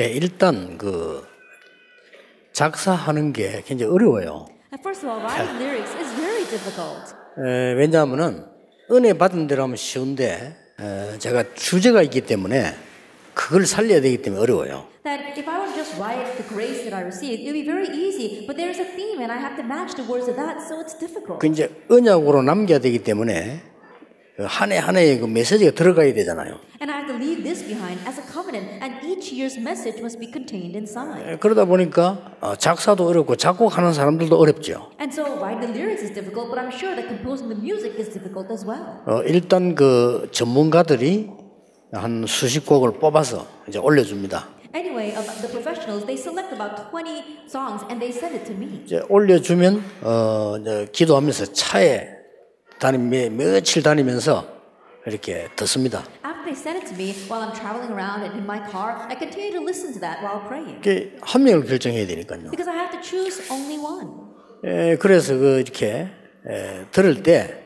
일단 그 작사하는 게 굉장히 어려워요. First of all, writing lyrics is very difficult. 왜냐하면은 은혜 받은 대로 하면 쉬운데 제가 주제가 있기 때문에 그걸 살려야 되기 때문에 어려워요. That if I were to just write the grace that I received, it would be very easy. But there's a theme, and I have to match the words of that, so it's difficult. 그 이제 언약으로 남겨야 되기 때문에 한 해 한 해의 그 메시지가 들어가야 되잖아요. And I have to leave this behind as a covenant, and each year's message must be contained inside. 그러다 보니까 작사도 어렵고 작곡하는 사람들도 어렵죠. And so writing the lyrics is difficult, but I'm sure that composing the music is difficult as well. 일단 그 전문가들이 한 수십 곡을 뽑아서 이제 올려줍니다. Anyway, the professionals, they select about 20 songs and they send it to me. 이제 올려주면 이제 기도하면서 차에 며칠 다니면서 이렇게 듣습니다. After they send it to me, while I'm traveling around and in my car, I continue to listen to that while praying. 한 명을 결정해야 되니까요. Because I have to choose only one. 그래서 이렇게 들을 때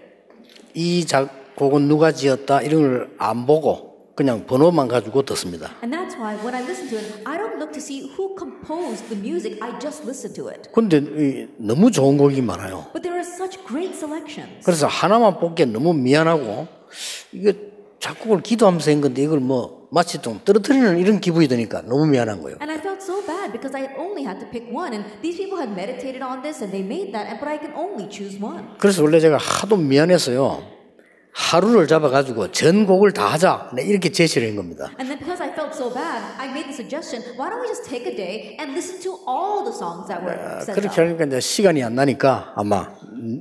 이 작곡은 누가 지었다 이런 걸 안 보고 그냥 번호만 가지고 듣습니다. And that's why when I listen to it, I don't look to see who composed the music. I just listen to it. 근데 너무 좋은 곡이 많아요. But there are such great selections. 그래서 하나만 뽑기엔 너무 미안하고 이게 작곡을 기도하면서 한 건데 이걸 뭐 마치 좀 떨어뜨리는 이런 기분이 드니까 너무 미안한 거예요. And I felt so bad because I only had to pick one, and these people had meditated on this and they made that, but I can only choose one. 그래서 원래 제가 하도 미안해서요. 하루를 잡아가지고 전곡을 다 하자 이렇게 제시를 한 겁니다. And then because I felt so bad, I made the suggestion, why don't we just take a day and listen to all the songs that were sent 그렇게 out? 하니까 이제 시간이 안 나니까 아마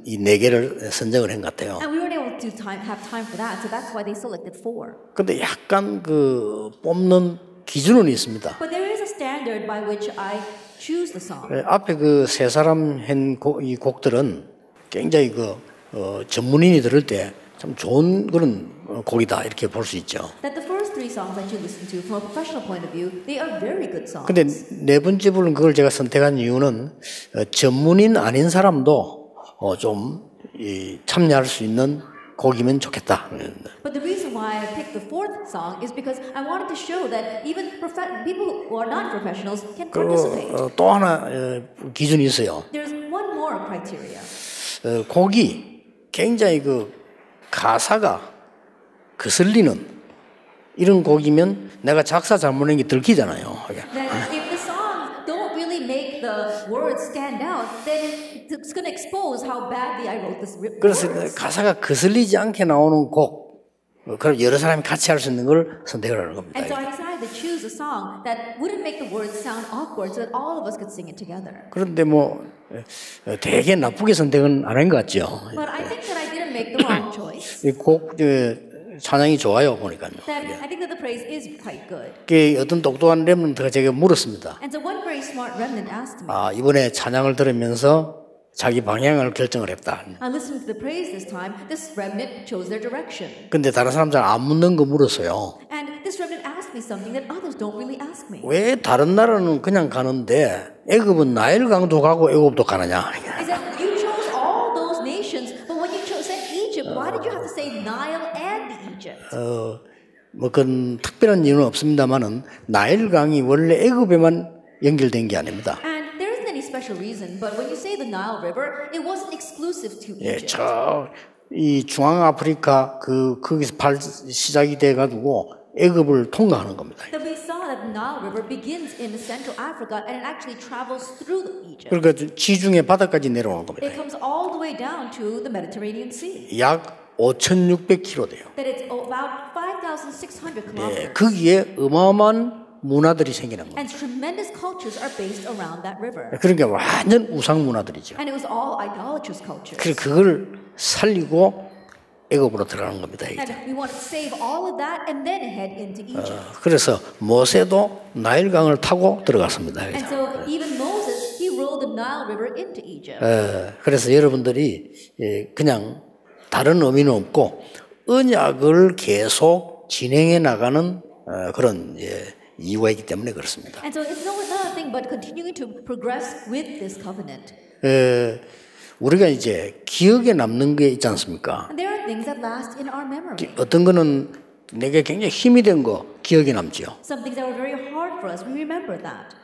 이 네 개를 선정을 한 것 같아요. And we weren't able to have time for that, so that's why they selected 4. 근데 약간 그 뽑는 기준은 있습니다. But there is a standard by which I choose the song. 앞에 그 세 사람 한 이 곡들은 굉장히 그 전문인이 들을 때 참 좋은 그런 곡이다 이렇게 볼 수 있죠. That the first 3 songs that you listen to from a professional point of view, they are very good songs. 근데 네 번째 부분 그걸 제가 선택한 이유는 전문인 아닌 사람도 좀 참여할 수 있는 곡이면 좋겠다. But the reason why I picked the 4th song is because I wanted to show that even people who are not professionals can participate. 또 하나 기준이 있어요. There's one more criteria. 곡이 굉장히 그 가사가 거슬리는 이런 곡이면 내가 작사 잘못한 게 들키잖아요. That if the songs don't really make the words stand out, then it's going to expose how badly I wrote this. 그래서 가사가 거슬리지 않게 나오는 곡, 그럼 여러 사람이 같이 할 수 있는 걸 선택을 하는 겁니다. And so I decided to choose a song that wouldn't make the words sound awkward, so that all of us could sing it together. 그런데 뭐 되게 나쁘게 선택은 안 한 것 같죠. But I think that I didn't make the wrong choice. 이 곡 찬양이 좋아요 보니까요. That I think that the praise is quite good. 그 어떤 똑똑한 렘넌트가 제게 물었습니다. And so one very smart remnant asked me. 이번에 찬양을 들으면서 자기 방향을 결정을 했다. I listened to the praise this time. This remnant chose their direction. 근데 다른 사람들 안 묻는 거 물었어요. And this remnant asked me something that others don't really ask me. 왜 다른 나라는 그냥 가는데 애굽은 나일 강도 가고 애굽도 가느냐? Is that you chose all those nations, but when you chose Egypt, why did you have to say Nile and Egypt? 뭐 그런 특별한 이유는 없습니다만은 나일 강이 원래 애굽에만 연결된 게 아닙니다. And there isn't any special reason, but when you say the Nile River, it wasn't exclusive to Egypt. 이 중앙 아프리카 거기서 시작이 돼 가지고 애굽을 통과하는 겁니다. That we saw that the Nile River begins in Central Africa and it actually travels through Egypt. 그러니까 지중해 바다까지 내려오는 겁니다. It comes all the way down to the Mediterranean Sea. 약 5,600km 돼요. That it's about 5,600 kilometers. 거기에 어마어마한 문화들이 생기는 겁니다. And tremendous cultures are based around that river. 그러니까 완전 우상 문화들이죠. And it was all idolatrous cultures. 그래서 그걸 살리고 애굽으로 들어가는 겁니다. And we want to save all of that and then head into Egypt. 그래서 모세도 나일강을 타고 들어갔습니다. And so even Moses, he rode the Nile River into Egypt. 그래서 여러분들이 그냥 다른 의미는 없고 언약을 계속 진행해 나가는 그런 이유가 있기 때문에 그렇습니다. And so it's no other thing but continuing to progress with this covenant. 우리가 이제 기억에 남는 게 있지 않습니까? And there are things that last in our memory. 어떤 거는 내게 굉장히 힘이 된 거, 기억에 남지요. Some things that were very hard for us, we remember that.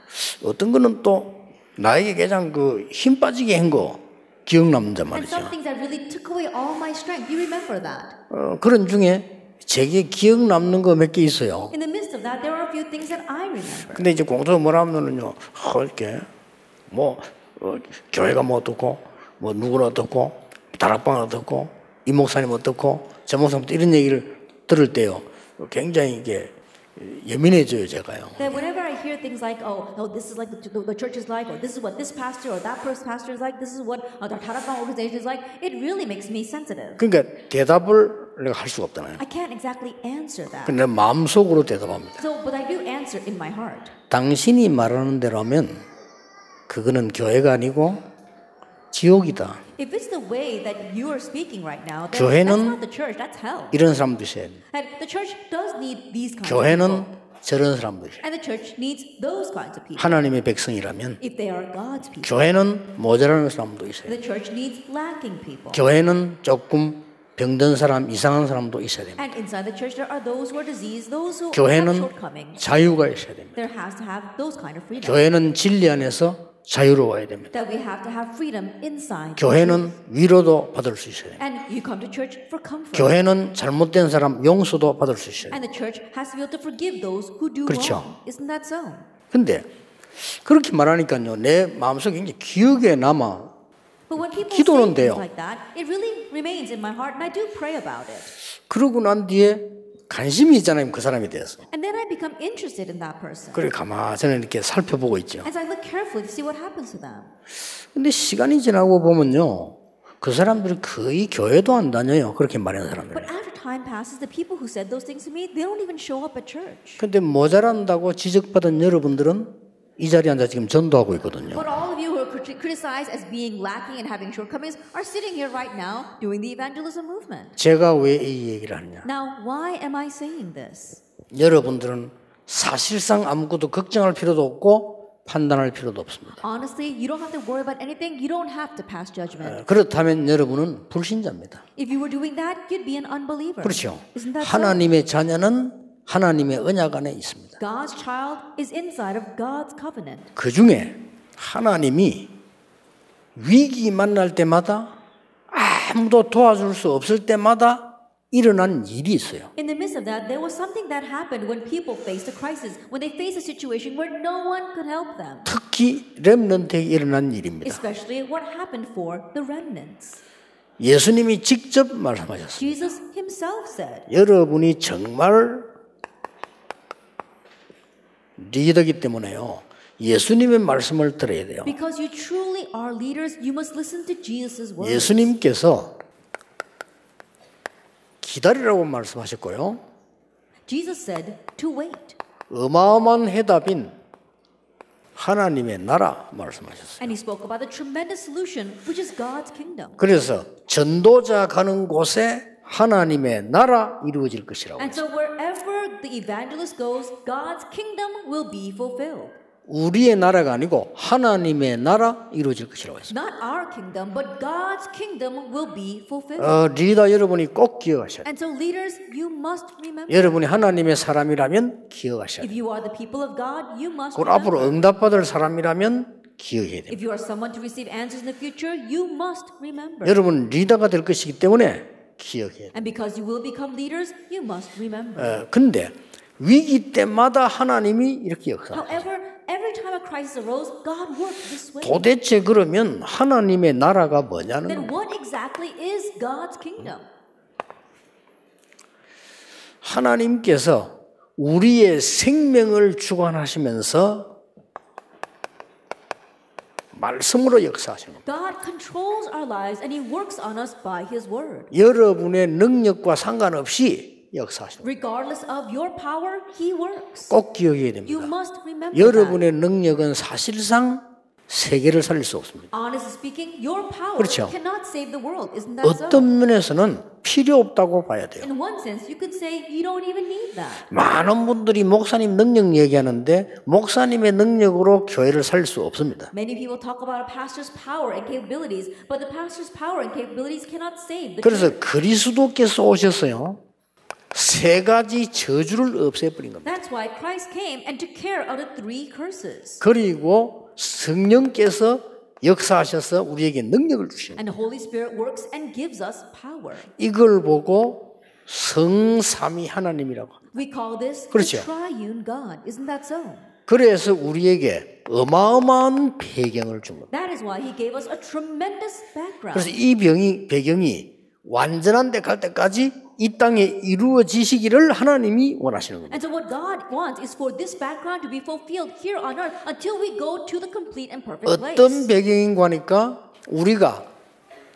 어떤 거는 또 나에게 가장 그 힘 빠지게 한 거 기억 남는단 And some 말이죠. things that really took away all my strength, you remember that. 그런 중에 제게 기억 남는 거 몇 개 있어요. In the midst of that, there are a few things that I remember. 근데 이제 공도 뭐라 하면은요, 이렇게 교회가 뭐 어떻고, 뭐 누구는 어떻고, 다락방은 어떻고, 이 목사님 어떻고, 저 목사님 이런 얘기를 들을 때요, 굉장히 이게 예민해져요, 제가요. That whenever I hear things like, this is like the church is like, or this is what this pastor or that pastor is like, this is what the Tarapang organization is like, it really makes me sensitive. 그러니까 대답을 내가 할 수가 없잖아요. I can't exactly answer that. 근데 마음속으로 대답합니다. So, but I do answer in my heart. 당신이 말하는 대로 하면 그거는 교회가 아니고 지옥이다. If it's the way that you are speaking right now, then 교회는 that's not the church, that's hell. 이런 사람도 있어야 돼요. And the church does need these kinds of 교회는 people. 저런 사람도 있어요. And the church needs those kinds of people. 하나님의 백성이라면 If they are God's people. 교회는 모자라는 사람도 있어요. The church needs lacking people. 교회는 조금 병든 사람, 이상한 사람도 있어야 됩니다. And inside the church there are those who are diseased, those who have 교회는 shortcomings. 자유가 있어야 됩니다. There has to have those kind of freedom. 교회는 진리 안에서 자유로워야 됩니다. That we have to have freedom inside. 교회는 위로도 받을 수 있어야 됩니다. And you come to church for comfort. 교회는 잘못된 사람 용서도 받을 수 있어야 And 됩니다. the church has to be able to forgive those who do 그렇죠. wrong. Isn't that so? 근데 그렇게 말하니까요, 내 마음속에 굉장히 기억에 남아. But when people 기도는 say things 돼요. like that, it really remains in my heart, and I do pray about it. 그러고 난 뒤에 관심이 있잖아요, 그 사람에 대해서. And then I become interested in that person. 그래 가만히 이렇게 살펴보고 있죠. As I look carefully to see what happens to them. 근데 시간이 지나고 보면요, 그 사람들이 거의 교회도 안 다녀요. 그렇게 말하는 사람들. But after time passes, the people who said those things to me, they don't even show up at church. 근데 모자란다고 지적받은 여러분들은 이 자리에 앉아 지금 전도하고 있거든요. But all of you who are criticized as being lacking and having shortcomings are sitting here right now doing the evangelism movement. 제가 왜 이 얘기를 하느냐? Now, why am I saying this? 여러분들은 사실상 아무것도 걱정할 필요도 없고 판단할 필요도 없습니다. Honestly, you don't have to worry about anything. You don't have to pass judgment. 그렇다면 여러분은 불신자입니다. If you were doing that, you'd be an unbeliever. 그렇죠. Isn't that so? 하나님의 자녀는 하나님의 언약 안에 있습니다. God's child is inside of God's covenant. 그 중에 하나님이 위기 만날 때마다 아무도 도와줄 수 없을 때마다 일어난 일이 있어요. In the midst of that, there was something that happened when people faced a crisis, when they faced a situation where no one could help them. 특히 렘넌트에 일어난 일입니다. Especially what happened for the remnants. 예수님이 직접 말씀하셨습니다. Jesus himself said, 여러분이 정말 리더기 때문에요. 예수님의 말씀을 들어야 돼요. because you truly are leaders, you must listen to Jesus' words. 예수님께서 기다리라고 말씀하셨고요. Jesus said to wait. 어마어마한 해답인 하나님의 나라 말씀하셨어요. And he spoke about the tremendous solution, which is God's kingdom. 그래서 전도자 가는 곳에 하나님의 나라 이루어질 것이라고. And so wherever the evangelist goes, God's kingdom will be fulfilled. 우리의 나라가 아니고 하나님의 나라 이루어질 것이라고 했습니다. Not our kingdom, but God's kingdom will be fulfilled. 리더 여러분이 꼭 기억하셔야 돼요. And so leaders, you must remember. 여러분이 하나님의 사람이라면 기억하셔야 If 돼요. you are the people of God, you must 그리고 앞으로 remember. 응답받을 사람이라면 기억해야 돼요. If you are someone to receive answers in the future, you must remember. 여러분 리더가 될 것이기 때문에 기억해야 돼요. And because you will become leaders, you must remember. 근데 위기 때마다 하나님이 이렇게 역사해요. However, every time a crisis arose, God worked this way. 도대체 그러면 하나님의 나라가 뭐냐는 Then 거예요. what exactly is God's kingdom? 하나님께서 우리의 생명을 주관하시면서 말씀으로 역사하시는 겁니다. God controls our lives and He works on us by His word. 여러분의 능력과 상관없이 역사하시는 겁니다. Regardless of your power, He works. 꼭 기억해야 You 됩니다. must remember that. 여러분의 능력은 사실상 세계를 살릴 수 없습니다. Honestly speaking, your power 그렇죠. cannot save the world. Isn't that so? 어떤 면에서는 필요 없다고 봐야 돼요. In one sense, you could say you don't even need that. 많은 분들이 목사님 능력 얘기하는데 목사님의 능력으로 교회를 살릴 수 없습니다. Many people talk about a pastor's power and capabilities, but the pastor's power and capabilities cannot save the 그래서 church. 그리스도께서 오셨어요. 세 가지 저주를 없애버린 겁니다. That's why Christ came and took care of the 3 curses. 그리고 성령께서 역사하셔서 우리에게 능력을 주시는 And the Holy Spirit works and gives us power. 이걸 보고 성삼위 하나님이라고 합니다. We call this 그렇죠. the triune God. Isn't that so? 그래서 우리에게 어마어마한 배경을 준 겁니다. That is why he gave us a tremendous background. 그래서 이 배경이 완전한 데 갈 때까지 이 땅에 이루어지시기를 하나님이 원하시는 겁니다. And so what God wants is for this background to be fulfilled here on earth until we go to the complete and perfect place. 어떤 배경인가 하니까 우리가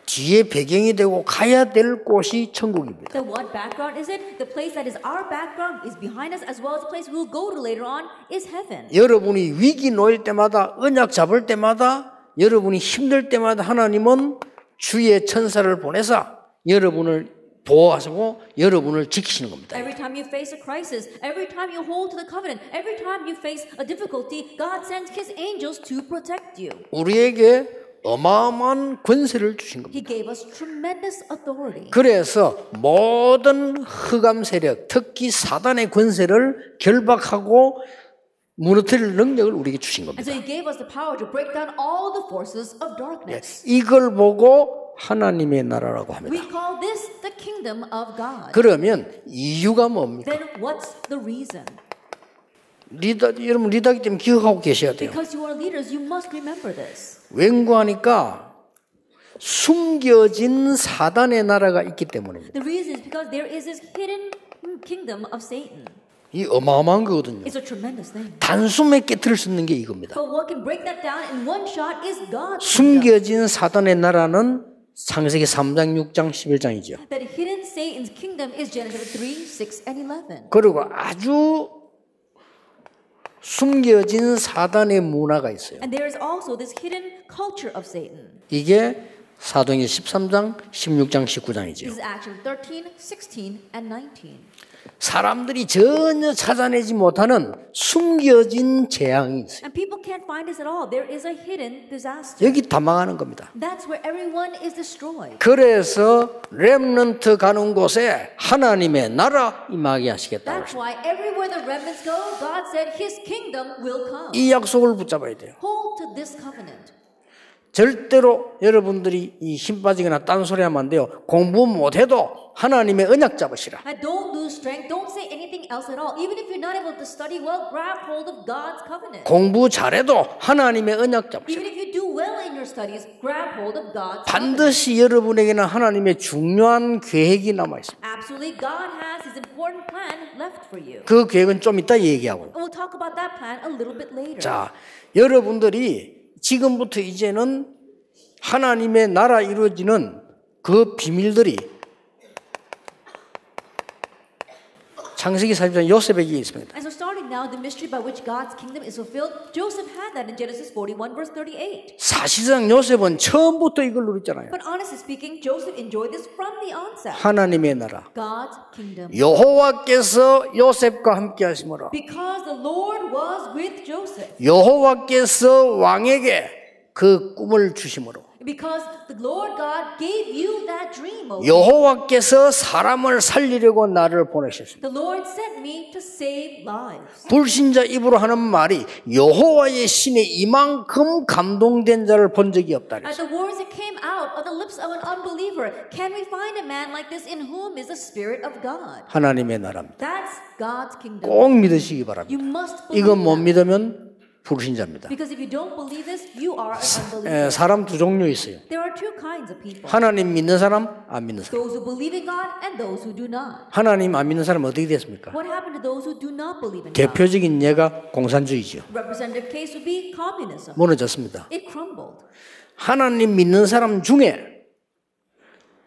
뒤에 배경이 되고 가야 될 곳이 천국입니다. So what background is it? The place that is our background is behind us as well as the place we will go to later on is heaven. 여러분이 위기 놓일 때마다 언약 잡을 때마다 여러분이 힘들 때마다 하나님은 주의 천사를 보내서 여러분을 보호하시고 여러분을 지키시는 겁니다. Every time you face a crisis, every time you hold to the covenant, every time you face a difficulty, God sends His angels to protect you. 우리에게 어마어마한 권세를 주신 겁니다. He gave us tremendous authority. 그래서 모든 흑암 세력, 특히 사단의 권세를 결박하고 무너뜨릴 능력을 우리에게 주신 And 겁니다. so He gave us the power to break down all the forces of darkness. 이걸 보고 하나님의 나라라고 합니다. We call this the kingdom of God. 그러면 이유가 뭡니까? Then what's the reason? 여러분 리더기 때문에 기억하고 계셔야 돼요. Because you are leaders, you must remember this. 왠고하니까 숨겨진 사단의 나라가 있기 때문입니다. The reason is because there is this hidden kingdom of Satan. 이 어마어마한 거거든요. It's a tremendous thing. 단숨에 깨트릴 수 있는 게 이겁니다. But what can break that down in one shot is God's kingdom. 숨겨진 사단의 나라는 창세기 3장, 6장, 11장이죠. That hidden Satan's kingdom is Genesis 3, 6, and 11. 그리고 아주 숨겨진 사단의 문화가 있어요. And there is also this hidden culture of Satan. 이게 사도행전 13장, 16장, This 19장이죠. is Acts 13, 16, and 19. 사람들이 전혀 찾아내지 못하는 숨겨진 재앙이 있어요. And people can't find this at all. There is a hidden disaster. 여기 다 망하는 겁니다. That's where everyone is destroyed. 그래서 렘넌트 가는 곳에 하나님의 나라 임하게 하시겠다. That's why everywhere the remnants go, God said His kingdom will come. 이 약속을 붙잡아야 돼요. Hold to this covenant. 절대로 여러분들이 이 힘 빠지거나 딴소리 하면 안 돼요. 공부 못해도 하나님의 언약 잡으시라. And don't lose strength. Don't say anything else at all. Even if you're not able to study well, grab hold of God's covenant. 공부 잘해도 하나님의 언약 잡으시라. Even if you do well in your studies, grab hold of God's covenant. 반드시 여러분에게는 하나님의 중요한 계획이 남아 있습니다. Absolutely, God has His important plan left for you. 그 계획은 좀 이따 얘기하고요. And we'll talk about that plan a little bit later. 자, 여러분들이 지금부터 이제는 하나님의 나라 이루어지는 그 비밀들이 창세기 40장 요셉에게 있습니다. And so starting now, the mystery by which God's kingdom is fulfilled, Joseph had that in Genesis 41 verse 38. 사실상 요셉은 처음부터 이걸 누렸잖아요. But honestly speaking, Joseph enjoyed this from the onset. 하나님의 나라. God's kingdom. 여호와께서 요셉과 함께 하심으로 Because the Lord was with Joseph. 여호와께서 왕에게 그 꿈을 주심으로 Because the Lord God gave you that dream, O king. 여호와께서 사람을 살리려고 나를 보내셨습니다. The Lord sent me to save lives. 불신자 입으로 하는 말이 여호와의 신에 이만큼 감동된 자를 본 적이 없다. At the words that came out of the lips of an unbeliever, can we find a man like this in whom is the Spirit of God? 하나님의 나라입니다. That's God's kingdom. 꼭 믿으시기 바랍니다. You must believe 이건 못 that. 믿으면 불신자입니다. Because if you don't believe this, you are an unbeliever. 사람 두 종류 있어요. There are two kinds of people. 하나님 믿는 사람, 안 믿는 사람. Those who believe in God and those who do not. 하나님 안 믿는 사람 어떻게 됐습니까? What happened to those who do not believe in God? 대표적인 예가 공산주의죠. Representative case would be communism. 무너졌습니다. It crumbled. 하나님 믿는 사람 중에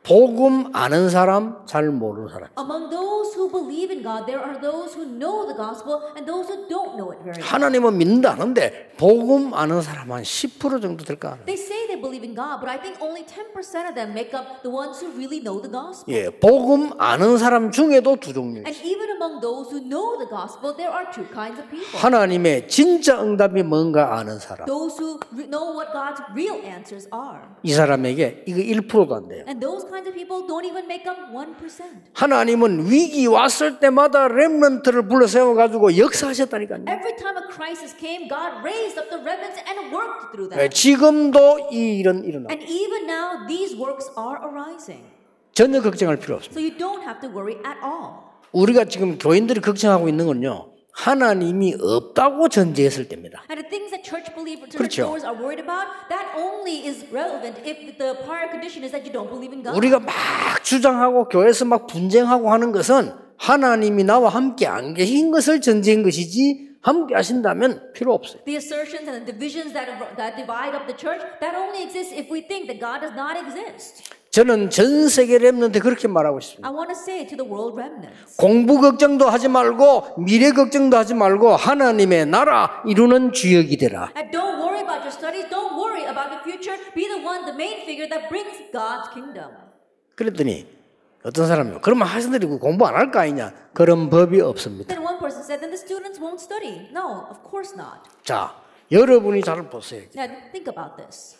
복음 아는 사람, 잘 모르는 사람. Among those who believe in God, there are those who know the gospel and those who don't know it very well. 하나님은 믿는다 하는데 복음 아는 사람 한 10% 정도 될까? They say they believe in God, but I think only 10% of them make up the ones who really know the gospel. 예, 복음 아는 사람 중에도 두 종류 And 있어요. even among among those who know the gospel, there are two kinds of people. 하나님의 진짜 응답이 뭔가 아는 사람. Those who know what God's real answers are. 이 사람에게 이거 1%도 안 돼요. And those kinds of people don't even make up 1%. 하나님은 위기 왔을 때마다 렘넌트를 불러 세워가지고 역사하셨다니까요. Every time a crisis came, God raised up the remnants and worked through them. 지금도 이 일은 일어나고 And even now, these works are arising. 전혀 걱정할 필요 없습니다. So you don't have to worry at all. 우리가 지금 교인들이 걱정하고 있는 건요, 하나님이 없다고 전제했을 때입니다. And the things that church believers, 그렇죠. church goers are worried about, that only is relevant if the prior condition is that you don't believe in God. 우리가 막 주장하고 교회에서 막 분쟁하고 하는 것은 하나님이 나와 함께 안 계신 것을 전제한 것이지 함께 하신다면 필요 없어요. The assertions and the divisions that divide up the church, that only exists if we think that God does not exist. 저는 전 세계 렘넌트에 그렇게 말하고 싶습니다. I want to say to the world remnants. 공부 걱정도 하지 말고 미래 걱정도 하지 말고 하나님의 나라 이루는 주역이 되라. And don't worry about your studies. Don't worry about the future. Be the one, the main figure that brings God's kingdom. 그랬더니 어떤 사람이 그러면 학생들이 공부 안 할 거 아니냐? 그런 법이 없습니다. Then one person said, then the students won't study. No, of course not. 자, 여러분이 잘 보세요. Now think about this.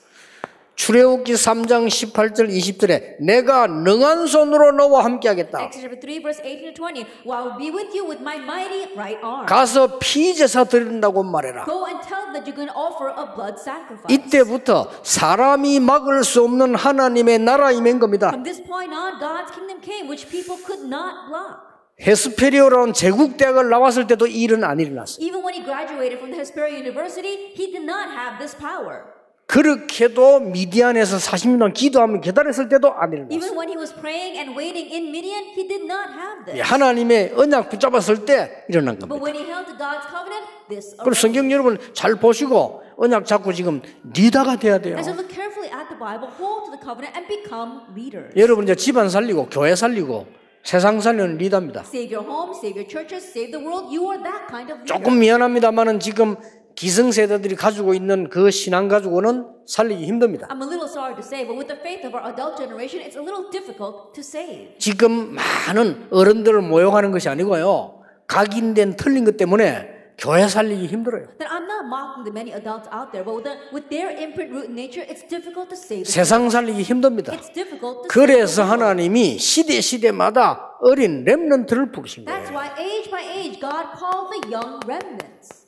출애굽기 3장 18절 20절에 내가 능한 손으로 너와 함께 하겠다. Exodus 3 verse 18 to 20. Well, I will be with you with my mighty right arm. 가서 피제사 드린다고 말해라. Go and tell them that you're going to offer a blood sacrifice. 이때부터 사람이 막을 수 없는 하나님의 나라임인 겁니다. From this point on, God's kingdom came, which people could not block. 헤스페리오라는 제국 대학을 나왔을 때도 이 일은 안 일어났어요. Even when he graduated from the Hesperia University, he did not have this power. 그렇게도 미디안에서 40년 동안 기도하며 기다렸을 때도 안 일어났어요. Even when he was praying and waiting in Midian, he did not have this. 하나님의 언약 붙잡았을 때 일어난 겁니다. But when he held to God's covenant, this 그리고 arose. 성경 여러분 잘 보시고 언약 잡고 지금 리더가 돼야 돼요. And so look carefully at the Bible, hold to the covenant, and become leaders. 여러분 이제 집안 살리고 교회 살리고 세상 살리는 리더입니다. Save your home, save your churches, save the world. You are that kind of leader. 조금 미안합니다만은 지금 기성세대들이 가지고 있는 그 신앙 가지고는 살리기 힘듭니다. I'm a little sorry to say, but with the faith of our adult generation, it's a little difficult to save. 지금 많은 어른들을 모욕하는 것이 아니고요. 각인된 틀린 것 때문에 교회 살리기 힘들어요. That I'm not mocking the many adults out there, but with their imprint root in nature, it's difficult to save. 세상 살리기 힘듭니다. It's difficult to 그래서 save. 하나님이 시대마다 어린 렘넌트를 부르신 거예요. That's why age by age, God called the young remnants.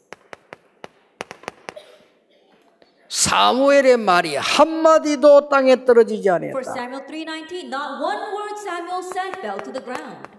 사무엘의 말이 한마디도 땅에 떨어지지 For 아니했다. Samuel 3:19, not one word Samuel said fell to the ground.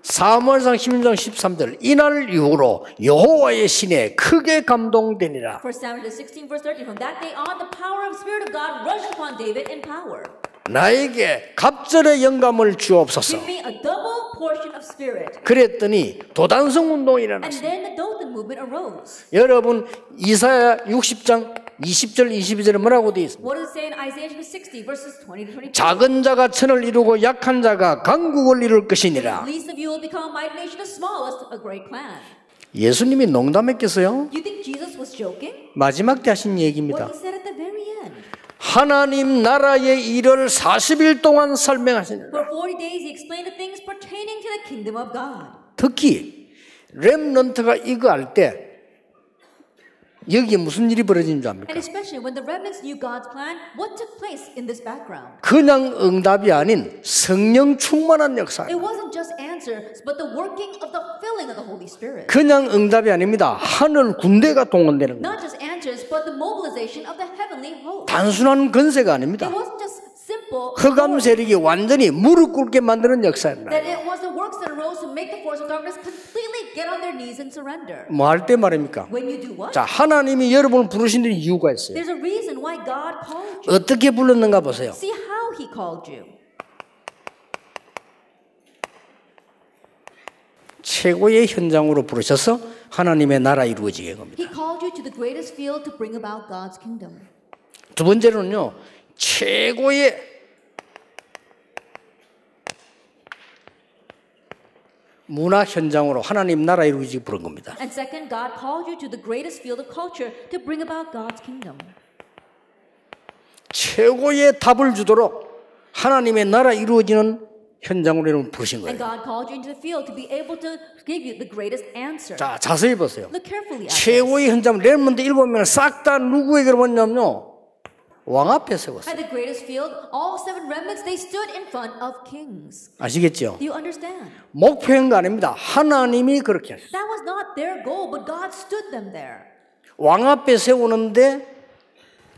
사무엘상 16장 13절 이날 이후로 여호와의 신에 크게 감동되니라. For Samuel 16 verse 13, from that day on, the power of Spirit of God rushed upon David in power. 나에게 갑절의 영감을 주옵소서. Give me a double portion of Spirit. 그랬더니 도단성 운동이 And 일어났어요. then the Dothan movement arose. 여러분 이사야 60장 20절 22절에 뭐라고 되어 있습니까? What does it say in Isaiah 60 verses 20 to 22? 작은 자가 천을 이루고 약한 자가 강국을 이룰 것이니라. Least of you will become a mighty nation, the smallest a great clan. 예수님이 농담했겠어요? You think Jesus was joking? 마지막 때 하신 얘기입니다. What he said at the very end. 하나님 나라의 일을 40일 동안 설명하시니라. For 40 days he explained the things pertaining to the kingdom of God. 특히 렘넌트가 이거 할 때 여기에 무슨 일이 벌어진 줄 압니까? And especially when the remnants knew God's plan, what took place in this background? 그냥 응답이 아닌 성령 충만한 역사. It wasn't just answers, but the working of the filling of the Holy Spirit. 그냥 응답이 아닙니다. 하늘 군대가 동원되는 거예요. Not just answers, but the mobilization of the heavenly host. 단순한 건세가 아닙니다. It wasn't just simple. 흑암 세력이 완전히 무릎 꿇게 만드는 역사입니다. That it was the works that arose to make the force of darkness completely get on their knees and surrender. 뭐 할 때 말입니까? When you do what? 자, 하나님이 여러분을 부르신 데 이유가 있어요. There's a reason why God called you. 어떻게 불렀는가 보세요. See how He called you. 최고의 현장으로 부르셔서 하나님의 나라 이루어지게 한 겁니다. He called you to the greatest field to bring about God's kingdom. 두 번째로는요, 최고의 문화 현장으로 하나님 나라 이루어지게 부른 겁니다. And second, God called you to the greatest field of culture to bring about God's kingdom. 최고의 답을 주도록 하나님의 나라 이루어지는 현장으로 여러분 부르신 And 거예요. God called you into the field to be able to give you the greatest answer. 자, 자세히 보세요. Look carefully at this. 최고의 현장 렘넌트 7명을 싹 다 누구에게로 왔냐면요. 왕 앞에 세웠어요. At the greatest field, all 7 remnants, they stood in front of kings. 아시겠죠? Do you understand? 목표한 거 아닙니다. 하나님이 그렇게 하셨어요. That was not their goal, but God stood them there. 왕 앞에 세우는데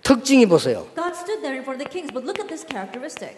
특징이 보세요. God stood there in front of the kings, but look at this characteristic.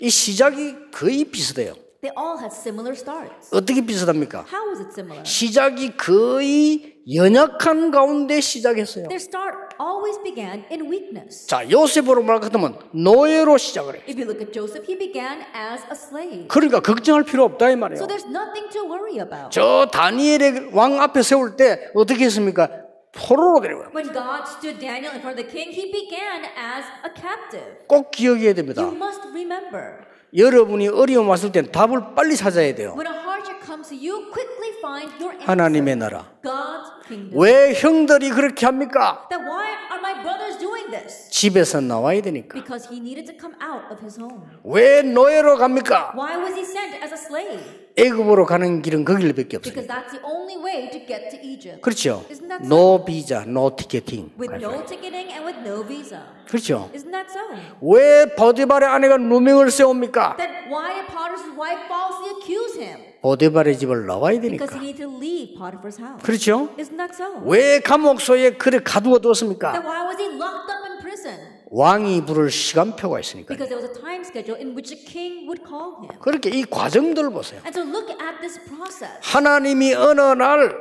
이 시작이 거의 비슷해요. They all had similar starts. 어떻게 비슷합니까? How was it similar? 시작이 거의 연약한 가운데 시작했어요. Their start always began in weakness. 자, 요셉으로 말 같으면 노예로 시작을 해요. If you look at Joseph, he began as a slave. 그러니까 걱정할 필요 없다 이 말이에요. So there's nothing to worry about. 저 다니엘의 왕 앞에 세울 때 어떻게 했습니까? 포로로 데려가요. When God stood Daniel in front of the king, he began as a captive. 꼭 기억해야 됩니다. You must remember. 여러분이 어려움 왔을 땐 답을 빨리 찾아야 돼요. When a hardship comes to you, quickly find your answer. 하나님의 나라. God's kingdom. 왜 형들이 그렇게 합니까? Then why are my brothers doing this? 집에서 나와야 되니까. Because he needed to come out of his home. 왜 노예로 갑니까? Why was he sent as a slave? 애굽으로 가는 길은 거길밖에 없어요. Because that's the only way to get to Egypt. 그렇죠. Isn't that so? No visa, no ticketing. With no ticketing and with no visa. 그렇죠. Isn't that so? 왜 보디발의 아내가 누명을 세웁니까? Then why did Potiphar's wife falsely accuse him? 보디발의 집을 나와야 Because 되니까. he needed to leave Potiphar's house. 그렇죠. Isn't that so? 왜 감옥소에 그를 가두어 두었습니까? Then why was he locked up in prison? 왕이 부를 시간표가 있으니까. Because there was a time schedule in which a king would call him. 그렇게 이 과정들 보세요. And so look at this process. 하나님이 어느 날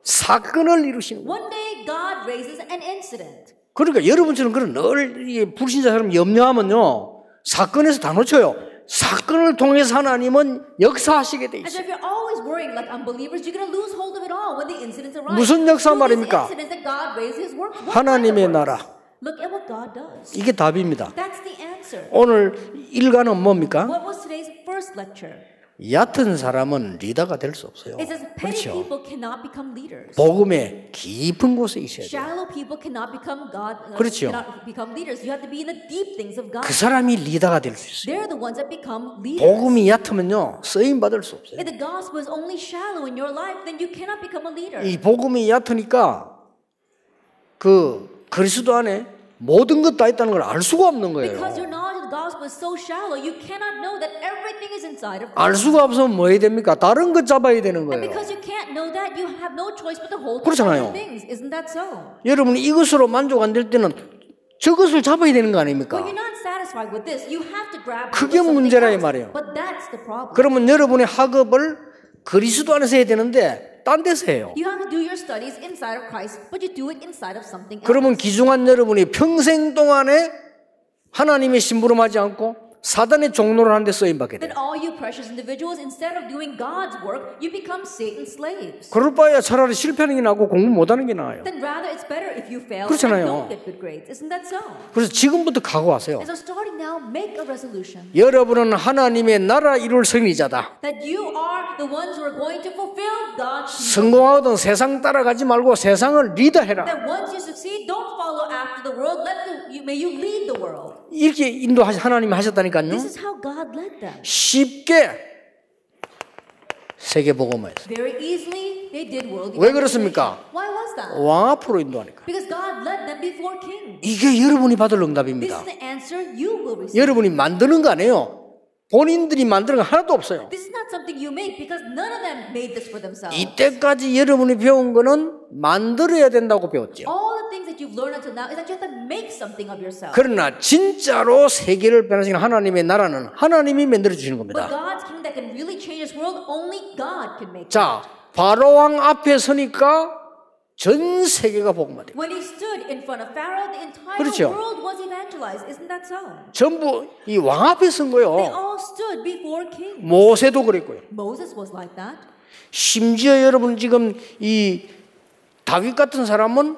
사건을 이루시는 거예요. One day God raises an incident. 그러니까 여러분처럼 그런 늘 불신자처럼 염려하면요 사건에서 다 놓쳐요. 사건을 통해서 하나님은 역사하시게 돼 And 있어요. so if you're always worrying like unbelievers, you're going to lose hold of it all when the incidents arise. 무슨 역사 Through these 말입니까? incidents that God raises his work. What 하나님의 kind of 나라. works? Look at what God does. 이게 답입니다. That's the answer. 오늘 일과는 뭡니까? What was today's first lecture? 얕은 사람은 리더가 될 수 없어요. It says petty 그렇죠. people cannot become leaders. 복음의 깊은 곳에 있어야 돼요. Shallow people cannot become 그렇죠. cannot become leaders. You have to be in the deep things of God. 그 사람이 리더가 될 수 있어요. They're the ones that become leaders. 복음이 얕으면요 쓰임 받을 수 없어요. If the gospel is only shallow in your life, then you cannot become a leader. 이 복음이 얕으니까 그 그리스도 안에 모든 것 다 있다는 걸 알 수가 없는 거예요. Because your knowledge of the gospel is so shallow, you cannot know that everything is inside of 알 God. 수가 없으면 뭐 해야 됩니까? 다른 것 잡아야 되는 And 거예요. because you can't know that, you have no choice but to hold to 그렇잖아요. other things. Isn't that so? 여러분이 이것으로 만족 안 될 때는 저것을 잡아야 되는 거 아닙니까? When you're not satisfied with this, you have to grab 그게 something 문제라 이 else. 말이에요. But that's the problem. 그러면 여러분의 학업을 그리스도 안에서 해야 되는데 딴 데서 해요. You have to do your studies inside of Christ, but you do it inside of something else. 그러면 귀중한 여러분이 평생 동안에 하나님의 심부름하지 않고 사단의 종로를 하는 데 쓰임받게 돼요. Then all you precious individuals, instead of doing God's work, you become Satan's slaves. 그럴 바에야 차라리 실패하는 게 나고 공부 못하는 게 나아요. Then rather it's better if you fail 그렇잖아요. and don't get good grades. Isn't that so? 그래서 지금부터 각오하세요. And so starting now, make a resolution 여러분은 하나님의 나라 이룰 승리자다. that you are the ones who are going to fulfill God's kingdom. 성공하거든 세상 따라가지 말고 세상을 리더해라. That once you succeed, don't follow after the world. May you lead the world. 이렇게 하나님이 하셨다니까요. This is how God led them. 쉽게 세계복음화했어요. Very easily, they did world 왜 evangelization. 그렇습니까? Why was that? 왕 앞으로 인도하니까. Because God led them before kings. 이게 여러분이 받을 This 응답입니다. is the answer you will receive. 여러분이 만드는 거 아니에요. 본인들이 만드는 거 하나도 없어요. This is not something you make because none of them made this for themselves. 이때까지 여러분이 배운 거는 만들어야 된다고 배웠죠. All the things that you've learned until now is that you have to make something of yourself. 그러나 진짜로 세계를 변화시키는 하나님의 나라는 하나님이 만들어 주시는 But 겁니다. God's kingdom that can really change this world, only God can make it. 자, 바로왕 앞에 서니까 전 세계가 복음화돼요. When he stood in front of Pharaoh, the entire 그렇죠. world was evangelized. Isn't that so? 전부 이 왕 앞에 선 They 거예요. all stood before kings. 모세도 그랬고요. Moses was like that. 심지어 여러분 지금 이 다윗 같은 사람은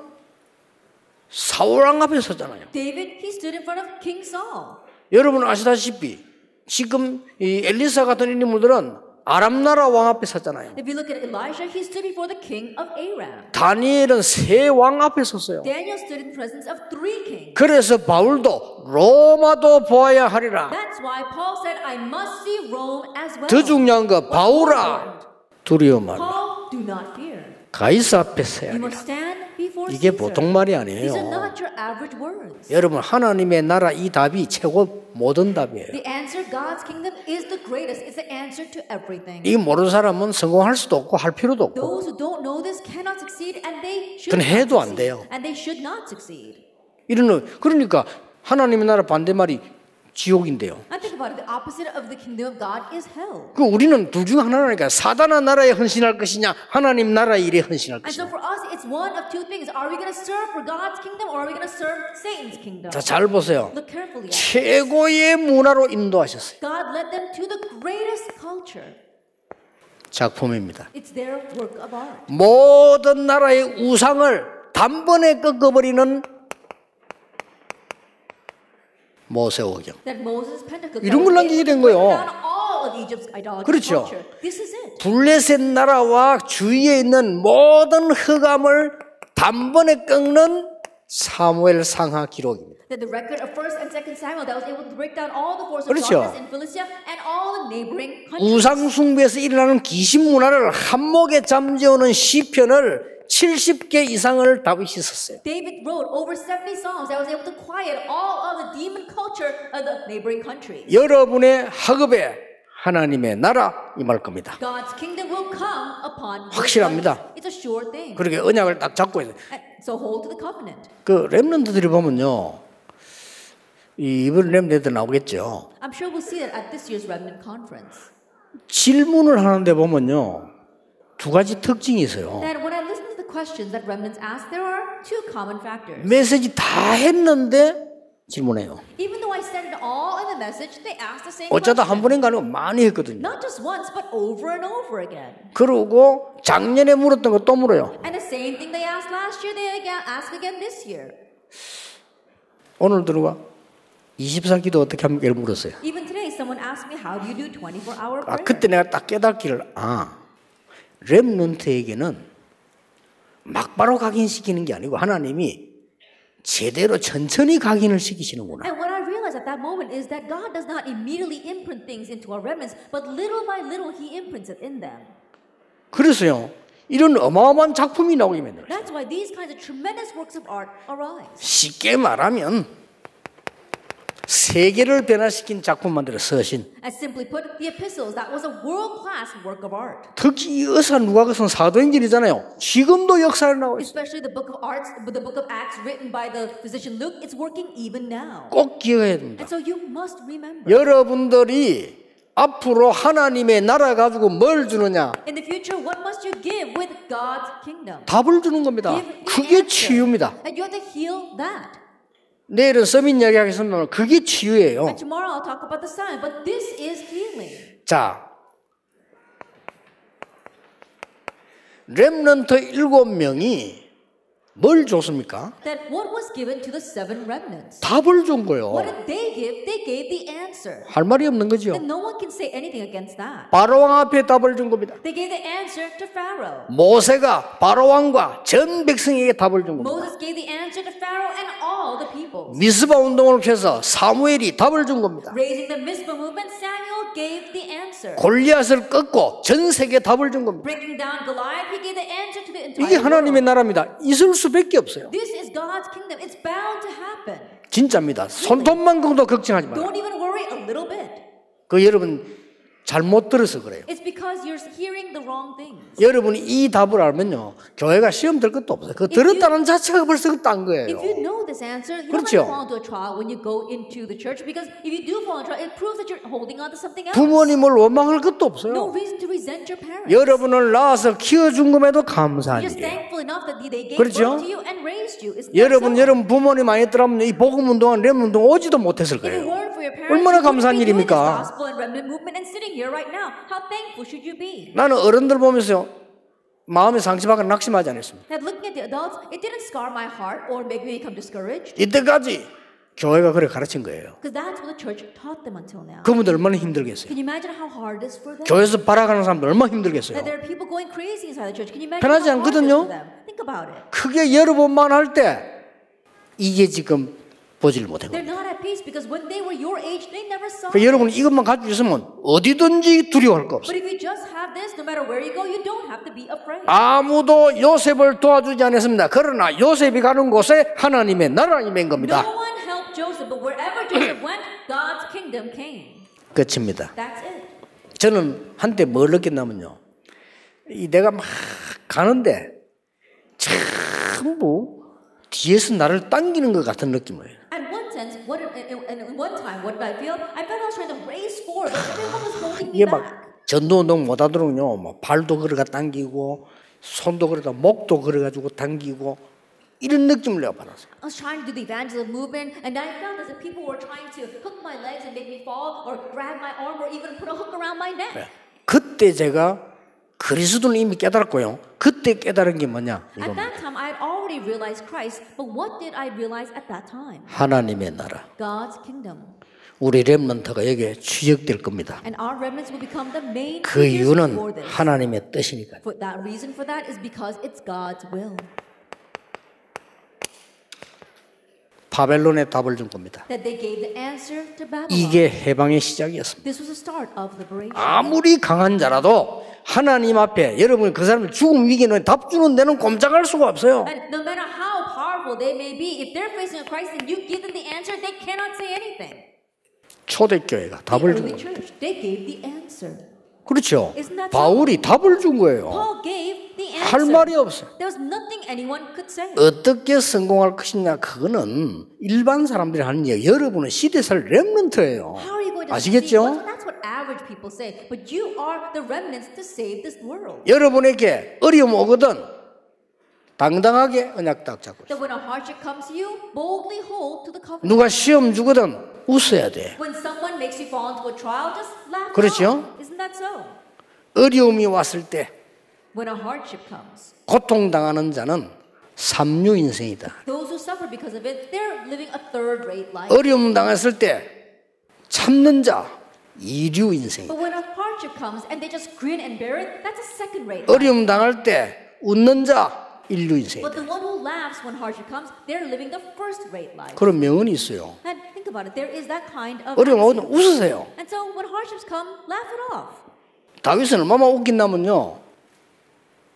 사울 왕 앞에 섰잖아요. David, he stood in front of King Saul. 여러분 아시다시피 지금 이 엘리사 같은 인물들은 아람 나라 왕 앞에 섰잖아요. If you look at Elijah, he stood before the king of Aram. 다니엘은 세 왕 앞에 섰어요. Daniel stood in the presence of 3 kings. 그래서 바울도 로마도 보아야 하리라. That's why Paul said, I must see Rome as well. 더 중요한 거 바울아 두려워 말라. Paul, do not fear. 가이사 앞에 서야 You 하리라. must stand before 이게 Caesar. 보통 말이 These are 아니에요. not your average words. 여러분 하나님의 나라 이 답이 최고 모든 답이에요. The answer, God's kingdom, is the greatest. It's the answer to everything. 이 모르는 사람은 성공할 수도 없고 할 필요도 없고 Those who don't know this cannot succeed, and they should 그건 not 해도 안 succeed. 돼요. And they should not succeed. 이런 그러니까 하나님의 나라 반대말이 지옥인데요. And think about it. The opposite of the kingdom of God is hell. 그 우리는 둘 중 하나니까 사단의 나라에 헌신할 것이냐 하나님 나라 일에 헌신할 And so 것이냐. for us, it's one of two things. Are we going to serve for God's kingdom or are we going to serve Satan's kingdom? 자, 잘 보세요. Look carefully at it. 최고의 문화로 인도하셨어요. God led them to the greatest culture. 작품입니다. It's their work of art. 모든 나라의 우상을 단번에 꺾어버리는 모세오경. That Moses Pentecost 이런 걸 남기게 된 거예요. down all of Egypt's idolatry 그렇죠. culture. This is it. 블레셋 나라와 주위에 있는 모든 흑암을 단번에 꺾는 사무엘 상하 기록입니다. That the record of 1st and 2nd Samuel that was able to break down all the forces of 그렇죠. darkness in Philistia and all the neighboring countries. 우상 숭배에서 일어나는 귀신 문화를 한목에 잠재우는 시편을 70개 이상을 다윗이 썼어요. David wrote over 70 songs that was able to quiet all of the demon culture of the neighboring countries. 여러분의 학업에 하나님의 나라 임할 겁니다. God's kingdom will come upon you. 확실합니다. It's a sure thing. 그렇게 언약을 딱 잡고 있어요. And so hold to the covenant. 그 렘넌트들이 보면요, 이번 렘넌트 나오겠죠. I'm sure we'll see that at this year's Remnant Conference. 질문을 하는데 보면요, 두 가지 특징이 있어요. That when I listen to the questions that remnants ask, there are two common factors. 메시지 다 했는데 질문해요. Even though I said it all in the message, they ask the same 어쩌다 question. 한 번인가 아니고 많이 했거든요. Not just once, but over and over again. 그러고 작년에 물었던 거 또 물어요. And the same thing they asked last year, they ask again this year. 오늘 들어가 24기도 어떻게 합니까? 이렇게 물었어요. Even today, someone asked me, how do you do 24-hour prayer? 그때 내가 딱 깨닫기를 렘넌트에게는 막바로 각인시키는 게 아니고 하나님이 제대로 천천히 각인을 시키시는구나. And what I realized at that moment is that God does not immediately imprint things into our remnants, but little by little He imprints it in them. 그래서요, 이런 어마어마한 작품이 나오게 만들어요. That's why these kinds of tremendous works of art arise. 쉽게 말하면 세계를 변화시킨 작품 만들어 서신. As simply put, the epistles, that was a world-class work of art. 특히 이 의사 누가복음 사도행전이잖아요. 지금도 역사에 나와 있어요. Especially the book of Acts written by the physician Luke, it's working even now. 꼭 기억해야 됩니다. And so you must remember. 여러분들이 앞으로 하나님의 나라 가지고 뭘 주느냐? In the future, what must you give with God's kingdom? 답을 주는 겁니다. Give the 그게 answer. 치유입니다. And you have to heal that. 내일은 서민 이야기하겠습니다. 그게 치유예요. And tomorrow I'll talk about the sign, but this is healing. 자, 렘넌트 7명이 뭘 줬습니까? That what was given to the 7 remnants? 답을 준 거예요. What did they give? They gave the answer. 할 말이 없는 거죠. And no one can say anything against that. 바로왕 앞에 답을 준 겁니다. They gave the answer to Pharaoh. 모세가 바로왕과 전 백성에게 답을 준 겁니다. Moses gave the answer to Pharaoh and all the people. 미스바 운동을 펴서 사무엘이 답을 준 겁니다. Raising the Mizpah movement, Samuel gave the answer. 골리앗을 꺾고 전 세계에 답을 준 겁니다. Breaking down Goliath, he gave the answer to the 이게 entire 하나님의 world. 나라입니다. 있을 수밖에 없어요. This is God's kingdom. It's bound to happen. 진짜입니다. 손톱만큼도 걱정하지 마라. Don't even worry a little bit. 그 여러분 잘못 들어서 그래요. It's because you're hearing the wrong things. 여러분이 이 답을 알면요, 교회가 시험 들 것도 없어요. 그 들었다는 자체가 벌써 딴 거예요. If you know this answer, you don't 그렇죠. have to fall into a trial when you go into the church, because if you do fall into a trial, it proves that you're holding on to something else. 부모님을 원망할 것도 No 없어요. reason to resent your parents. 여러분을 낳아서 키워준 것에도 감사한 You're just 일이에요. thankful enough that they gave 그렇죠? birth to you and raised you. Isn't that 여러분 so? 부모님 아니었더라면 이 복음 운동한 렘 운동 오지도 못했을 If it 거예요. weren't for your parents, 얼마나 you wouldn't 감사한 be doing this 일입니까? gospel and remnant movement and sitting here right now. How thankful should you be? 나는 어른들 보면서 마음에 상심하거나 낙심하지 않았습니다. That looking at the adults, it didn't scar my heart or make me become discouraged. 이때까지 교회가 그래 가르친 거예요. Because that's what the church taught them until now. 그분들 얼마나 힘들겠어요. Can you imagine how hard it is for them? 교회에서 발악하는 사람들 얼마나 힘들겠어요. That there are people going crazy inside the church. Can you imagine 편하지 how hard it is 않거든요. for them? Think about it. 크게 여러 번만 할 때 이게 지금 보지를 못하고. They're not at peace because when they were your age, they never saw 그 it. 여러분 이것만 가지고 있으면 어디든지 두려워할 거 없어요. But if you just have this, no matter where you go, you don't have to be afraid. 아무도 요셉을 도와주지 않았습니다. 그러나 요셉이 가는 곳에 하나님의 나라가 임한 겁니다. No one helped Joseph, but wherever Joseph went, God's kingdom came. 끝입니다. That's it. 저는 한때 뭘 느꼈냐면요. 내가 막 가는데 전부 뒤에서 나를 당기는 것 같은 느낌이에요. At one sense, in one time, what did I feel? I felt I was trying to race forward, but everyone was holding me 이게 back. 막 전도운동 못하도록요. 뭐 발도 그래가 당기고 손도 그래가 목도 그래가지고 당기고 이런 느낌을 내가 받았어요. I was trying to do the evangelism movement, and I felt as if people were trying to hook my legs and make me fall, or grab my arm, or even put a hook around my neck. 그때 제가 그리스도는 이미 깨달았고요. 그때 깨달은 게 뭐냐? At that time, I had already realized Christ, but what did I realize at that time? 하나님의 나라. God's kingdom. 우리 렘넌트가 여기에 취직될 겁니다. And our remnants will become the main 그 figures 이유는 for this. 하나님의 뜻이니까. For that reason for that is because it's God's will. 바벨론의 답을 준 겁니다. That they gave the answer to Babylon. 이게 해방의 시작이었습니다. This was the start of liberation. 아무리 강한 자라도 하나님 앞에 여러분 그 사람을 죽음 위기는 답 주는 데는 꼼짝할 수가 없어요. And no matter how powerful they may be, if they're facing a crisis and you give them the answer, they cannot say anything. 초대교회가 The 답을 준 early 거예요. church, they gave the answer. 그렇죠. Isn't that so? 바울이 답을 준 거예요. Paul gave the answer. 할 말이 없어요. There was nothing anyone could say. 어떻게 성공할 것이냐 그거는 일반 사람들이 하는 얘기. 여러분은 시대살 렘넌트예요. How are you going to 아시겠죠? succeed? That's what average people say. But you are the remnants to save this world. 여러분에게 어려움 오거든 당당하게 언약 딱 잡고. That when a hardship comes to you, boldly hold to the covenant. 누가 시험 주거든 웃어야 돼. When someone makes you fall into a trial, just laugh. 그렇죠? it off. Isn't that so? 어려움이 왔을 때 When a hardship comes, 고통당하는 자는 삼류 인생이다. those who suffer because of it, they're living a third-rate life. 어려움 당했을 때 참는 자 이류 인생이다. But when a hardship comes and they just grin and bear it, that's a second-rate life. 어려움 당할 때 웃는 자 인류 But 인생이다. the one who laughs when hardship comes, they're living the first-rate life. 그런 명언이 있어요. And think about it, there is that kind of 어려움 오면 axiom. 웃으세요. And so when hardships come, laugh it off. 다윗은 얼마나 웃긴다면요.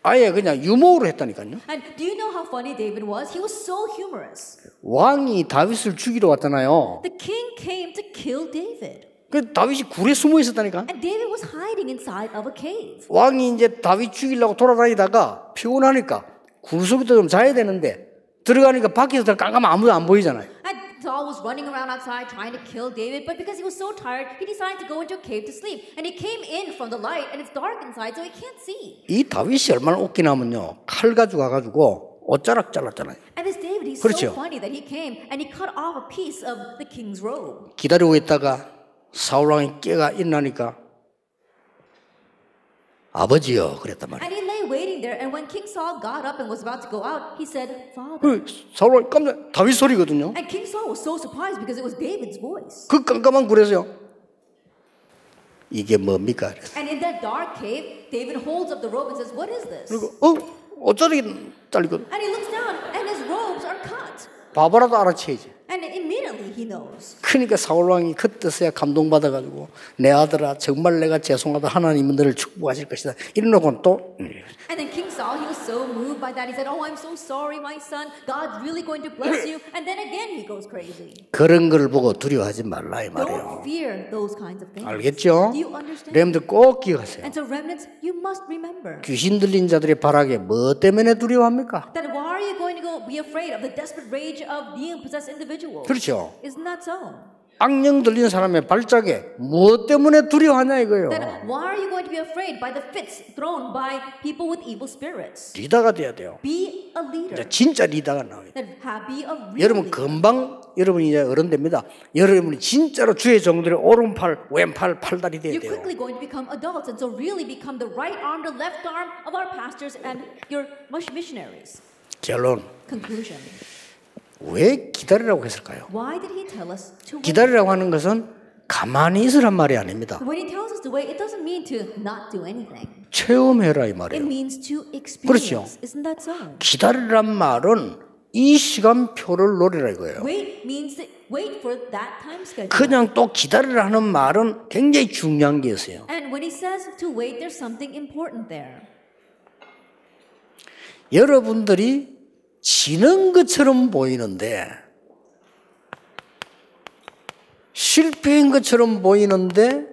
아예 그냥 유머로 했다니까요. And do you know how funny David was? He was so humorous. 왕이 다윗을 죽이러 왔잖아요. The king came to kill David. 그 다윗이 굴에 숨어 있었다니까. And David was hiding inside of a cave. 왕이 이제 다윗 죽이려고 돌아다니다가 피곤하니까 굴 속에도 좀 자야 되는데 들어가니까 밖에서 깜깜하면 아무도 안 보이잖아요. And Saul was running around outside trying to kill David, but because he was so tired, he decided to go into a cave to sleep. And he came in from the light, and it's dark inside, so he can't see. 이 다윗이 얼마나 웃기냐면요. 칼 가지고 가가지고 옷자락 잘랐잖아요. And this David, he's 그렇죠. so funny that he came and he cut off a piece of the king's robe. 기다리고 있다가 사울왕이 깨가 일어나니까 아버지요 그랬단 말이에요. And he lay waiting there, and when King Saul got up and was about to go out, he said, Father. 그 사울왕이 깜짝 다윗 소리거든요. And King Saul was so surprised because it was David's voice. 그 깜깜한 굴에서요. 이게 뭡니까? And in that dark cave, David holds up the robe and says, what is this? 그리고 어쩌리 잘리거든. And he looks down, and his robes are cut. 바보라도 알아채야지. And immediately he knows. 그러니까 사울왕이 그때서야 감동받아가지고 내 아들아 정말 내가 죄송하다 하나님은 너를 축복하실 것이다 이러놓고는 또 And then King Saul, he was so moved by that. He said, oh, I'm so sorry, my son. God's really going to bless you. And then again he goes crazy. 그런 걸 보고 두려워하지 말라 이 말이에요. Don't fear those kinds of things. 알겠죠? Do you understand? 여러분들 꼭 기억하세요. And so remnants, you must remember. 귀신 들린 자들의 발악에 뭐 때문에 두려워합니까? That why are you going to go be afraid of the desperate rage of being possessed individuals? 그렇죠. Isn't that so? 악령 들린 사람의 발작에 무엇 때문에 두려워하냐 이거예요. Then why are you going to be afraid by the fits thrown by people with evil spirits? 리더가 돼야 돼요. Be a leader. 이제 진짜 리더가 나와요. Then be a real 여러분 leader. 금방 여러분이 이제 어른 됩니다. 여러분이 진짜로 주의 종들의 오른팔, 왼팔, 팔다리 돼야 You're 돼요. quickly going to become adults and so really become the right arm, the left arm of our pastors and your missionaries. 결론. Conclusion. 왜 기다리라고 했을까요? Why did he tell us to wait? 기다리라고 하는 것은 가만히 있으란 말이 아닙니다. When he tells us to wait, it doesn't mean to not do anything. 체험해라 이 It 말이에요. means to experience. 그렇죠. Isn't that so? 기다리란 말은 이 시간표를 노리라 이거예요. Wait means to wait for that time schedule. 그냥 또 기다리라 하는 말은 굉장히 중요한 게 있어요. And when he says to wait, there's something important there. 여러분들이 지는 것처럼 보이는데 실패한 것처럼 보이는데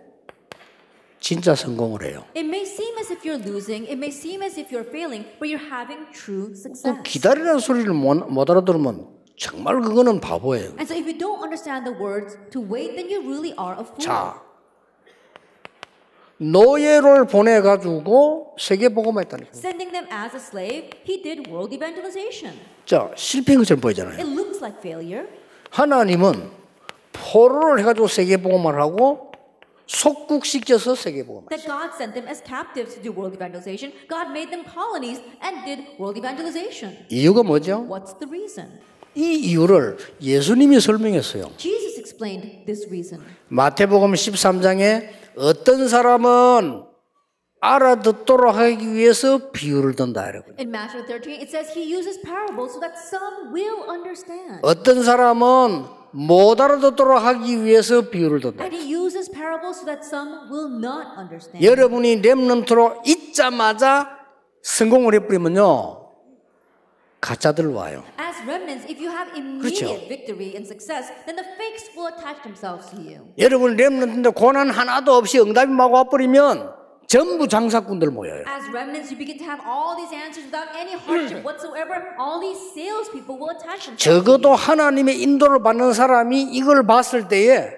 진짜 성공을 해요. It may seem as if you're losing, it may seem as if you're failing, but you're having true success. 그 기다리라는 소리를 못 알아들으면 정말 그거는 바보예요. And so if you don't understand the words to wait, then you really are a fool. 자, 노예를 보내가지고 세계복음화 했다니까요. Sending them as a slave, he did world evangelization. 자, 실패한 것처럼 보이잖아요. It looks like failure. 하나님은 포로를 해가지고 세계복음화를 하고 속국시켜서 세계복음화. That God sent them as captives to do world evangelization. God made them colonies and did world evangelization. 이유가 뭐죠? What's the reason? 이 이유를 예수님이 설명했어요. Jesus explained this reason. 마태복음 13장에 어떤 사람은 알아듣도록 하기 위해서 비유를 든다 이러거든요. In Matthew 13, it says he uses parables so that some will understand. 어떤 사람은 못 알아듣도록 하기 위해서 비유를 든다. And he uses parables so that some will not understand. 여러분이 렘넌트로 있자마자 성공을 해버리면요 가짜들 와요. As remnants, if you have immediate victory and success, then the fakes will attach themselves to you. 여러분 렘넌트인데 고난 하나도 없이 응답이 막 와버리면 전부 장사꾼들 모여요. As remnants, you begin to have all these answers without any hardship whatsoever. All these salespeople will attach themselves. 적어도 하나님의 인도를 받는 사람이 이걸 봤을 때에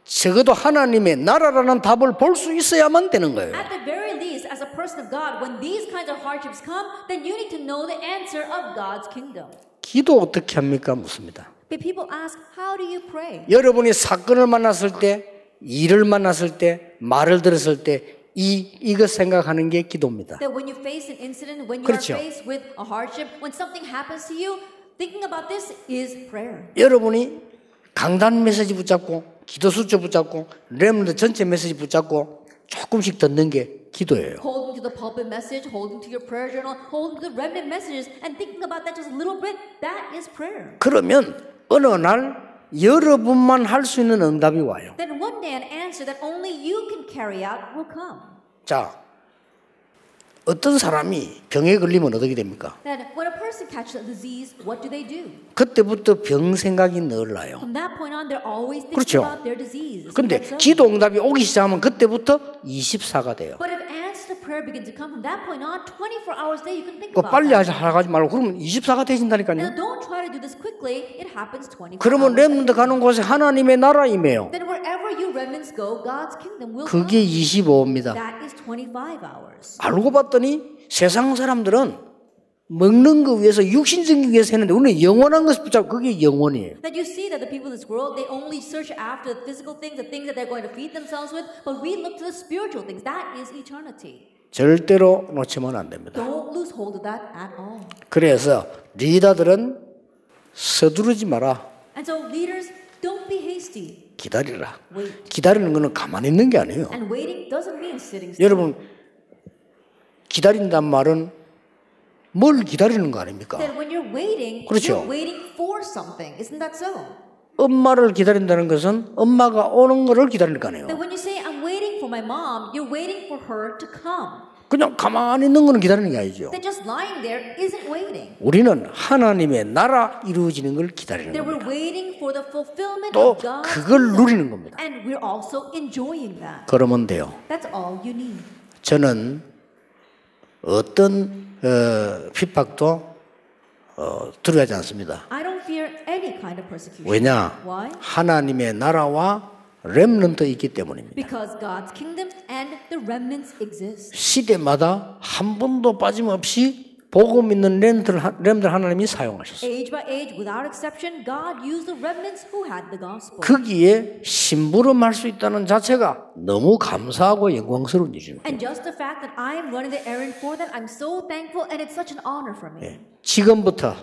적어도 하나님의 나라라는 답을 볼 수 있어야만 되는 거예요. At the very least, as a person of God, when these kinds of hardships come, then you need to know the answer of God's kingdom. 기도 어떻게 합니까? 묻습니다. But people ask, how do you pray? 여러분이 사건을 만났을 때, 일을 만났을 때, 말을 들었을 때 이것 생각하는 게 기도입니다. That when you face an incident, when you 그렇죠. are faced with a hardship, when something happens to you, thinking about this is prayer. 여러분이 강단 메시지 붙잡고 기도 수첩 붙잡고 렘넌트 전체 메시지 붙잡고 조금씩 듣는 게 기도예요. Holding to the pulpit message, holding to your prayer journal, holding to the remnant messages, and thinking about that just a little bit, that is prayer. 그러면 어느 날 여러분만 할 수 있는 응답이 와요. Then one day an answer that only you can carry out will come. 자, 어떤 사람이 병에 걸리면 어떻게 됩니까? Then when a person catches a disease, what do they do? 그때부터 병 생각이 늘 나요. From that point on, they're always thinking 그렇죠. about their disease. Isn't 근데 that so? 기도 응답이 오기 시작하면 그때부터 24가 돼요. But if answers to prayer begin to come from that point on, 24 hours a day, you can think 그 about 빨리 that. 하지 말고 그러면 24가 되신다니까요. And don't try to do this quickly. It happens 24 그러면 hours. 렘넌트 가는 곳에 하나님의 나라 임해요. Then wherever you remnants go, God's kingdom will 그게 come. 25입니다. That is 25 hours. 알고 봤더니 세상 사람들은 먹는 거 위해서 육신적인 위해서 했는데 우리는 영원한 것을 붙잡고 그게 영원이에요. That you see that the people in this world, they only search after the physical things, the things that they're going to feed themselves with, but we look to the spiritual things. That is eternity. 절대로 놓치면 안 됩니다. Don't lose hold of that at all. 그래서 리더들은 서두르지 마라. And so leaders, don't be hasty. 기다리라. Wait. 기다리는 거는 가만히 있는 게 아니에요. And waiting doesn't mean sitting still. 여러분 기다린단 말은 뭘 기다리는 거 아닙니까? That when you're waiting, 그렇죠. you're waiting for something. Isn't that so? 엄마를 기다린다는 것은 엄마가 오는 거를 기다리는 거 아니에요. That when you say, I'm waiting for my mom, you're waiting for her to come. 그냥 가만히 있는 거는 기다리는 게 아니죠. That just lying there isn't waiting. 우리는 하나님의 나라 이루어지는 걸 기다리는 That we're 겁니다. waiting for the fulfillment 또 of God's 그걸 kingdom. 누리는 겁니다. And we're also enjoying that. 그러면 돼요. That's all you need. 저는 어떤 핍박도 두려워하지 않습니다. I don't fear any kind of persecution. 왜냐? Why? 하나님의 나라와 렘넌트 있기 때문입니다. Because God's kingdom and the remnants exist. 시대마다 한 번도 빠짐없이 복음 있는 렘들 하나님이 사용하셨어요. Age by age, without exception, God used the remnants who had the gospel. 거기에 심부름할 수 있다는 자체가 너무 감사하고 영광스러운 일입니다. And just the fact that I am running the errand for them, I'm so thankful and it's such an honor for me. 지금부터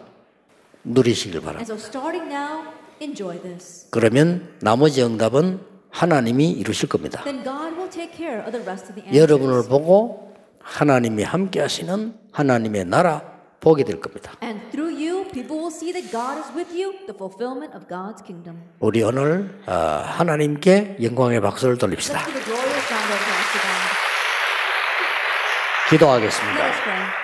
누리시길 바랍니다. And so starting now, enjoy this. 그러면 나머지 응답은 하나님이 이루실 겁니다. Then God will take care of the rest of the answers. 여러분을 보고 하나님이 함께 하시는 하나님의 나라 보게 될 겁니다. And through you, people will see that God is with you, the fulfillment of God's kingdom. 우리 오늘 하나님께 영광의 박수를 돌립시다. Let's give a glorious round of applause to God. 기도하겠습니다. Let us pray.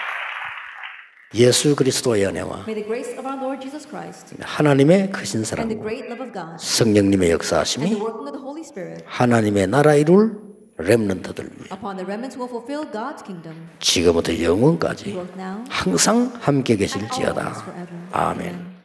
예수 그리스도의 은혜와 May the grace of our Lord Jesus Christ 하나님의 크신 and the 사랑과 great love of God 성령님의 and the 역사하심이 working of the Holy Spirit 하나님의 나라 이룰 렘넌트들 upon the remnants who will fulfill God's kingdom, 지금부터 영원까지 both now 항상 함께 and 계실지어다. always forever. 아멘. Amen.